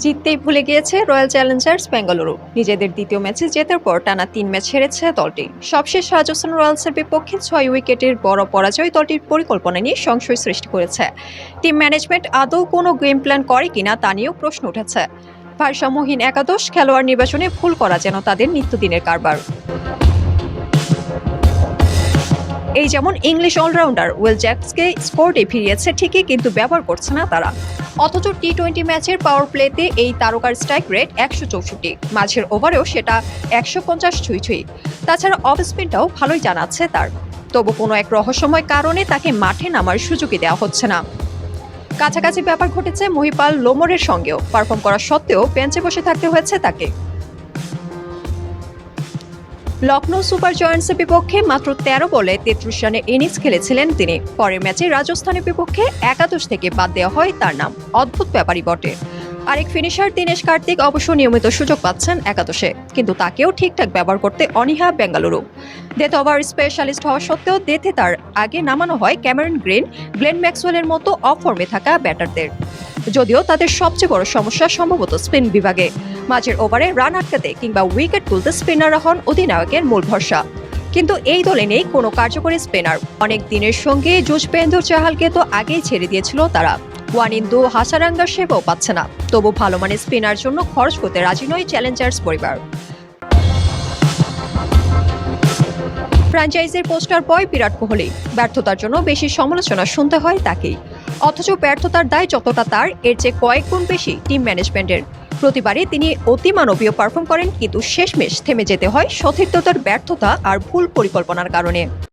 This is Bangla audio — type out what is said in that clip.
জিততেই ভুলে গিয়েছে রয়্যাল চ্যালেঞ্জার্স বেঙ্গালুরু। নিজেদের দ্বিতীয় ম্যাচে জেতার পর টানা ৩ ম্যাচ হেরেছে দলটি। সবশেষ রাজস্থান রয়্যালসের বিপক্ষে ৬ উইকেটের বড় পরাজয় দলটির পরিকল্পনা নিয়ে সংশয় সৃষ্টি করেছে। টিম ম্যানেজমেন্ট আদৌ কোনো গেম প্ল্যান করে কিনা তা নিয়েও প্রশ্ন উঠেছে। ভারসাম্যহীন একাদশ খেলোয়াড় নির্বাচনে ভুল করা যেন তাদের নিত্যদিনের কারবার। এই যেমন ইংলিশ অলরাউন্ডার উইল জ্যাকসকে স্কোয়াডে ফিরিয়েছে ঠিকই, কিন্তু ব্যবহার করছে না তারা। অথচ টি-20 ম্যাচের পাওয়ার প্লেতে এই তারকার স্ট্রাইক রেট ১৬৪, মাঝের ওভারেও সেটা ১৫০ ছুঁই। তাছাড়া অফ স্পিনটাও ভালোই জানাচ্ছে তার। তবু কোনো এক রহস্যময় কারণে তাকে মাঠে নামার সুযোগই দেওয়া হচ্ছে না। কাছাকাছি ব্যাপার ঘটেছে মহিপাল লোমরের সঙ্গেও। পারফর্ম করা সত্ত্বেও বেঞ্চে বসে থাকতে হয়েছে তাকে। লখনৌ সুপার জায়ান্টসের বিপক্ষে মাত্র ১৩ বলে ৩৩ রানের ইনিংস খেলেছিলেন তিনি। পরের ম্যাচে রাজস্থানের বিপক্ষে একাদশ থেকে বাদ দেওয়া হয় তার নাম। অদ্ভুত ব্যাপারই বটে। আরেক ফিনিশার দীনেশ কার্তিক অবশ্য নিয়মিত সুযোগ পাচ্ছেন একাদশে, কিন্তু তাকেও ঠিকঠাক ব্যবহার করতে অনীহা বেঙ্গালুরু। ডেথ ওভার স্পেশালিস্ট হওয়া সত্ত্বেও ডেথে তার আগে নামানো হয় ক্যামেরন গ্রিন, গ্লেন ম্যাক্সওয়েলের মতো অফ ফর্মে থাকা ব্যাটারদের। যদিও তাদের সবচেয়ে বড় সমস্যা সম্ভবত স্পিন বিভাগে। মাঝের ওভারে রান আটকাতে কিংবা উইকেট তুলতে স্পিনাররা হন অধিনায়কের মূল ভরসা। কিন্তু এই দলে নেই কোনো কার্যকরী স্পিনার। অনেক দিনের সঙ্গে যুজবেন্দ্র চাহালকে তো আগেই ছেড়ে দিয়েছিল তারা। ওয়ানিন্দু হাসারাঙ্গার সেবাও পাচ্ছে না। তবু ভালো মানের স্পিনার জন্য খরচ করতে রাজি নয় চ্যালেঞ্জার্স পরিবার। ফ্র্যাঞ্চাইজির পোস্টার বয় বিরাট কোহলি। ব্যর্থতার জন্য বেশি সমালোচনা শুনতে হয় তাকেই। অথচ ব্যর্থতার দায় যতটা তার, এর চেয়ে কয়েক গুণ বেশি টিম ম্যানেজমেন্টের। প্রতিবারই তিনি অতিমানবীয় পারফর্ম করেন, কিন্তু শেষমেশ থেমে যেতে হয় সতীর্থতার ব্যর্থতা আর ভুল পরিকল্পনার কারণে।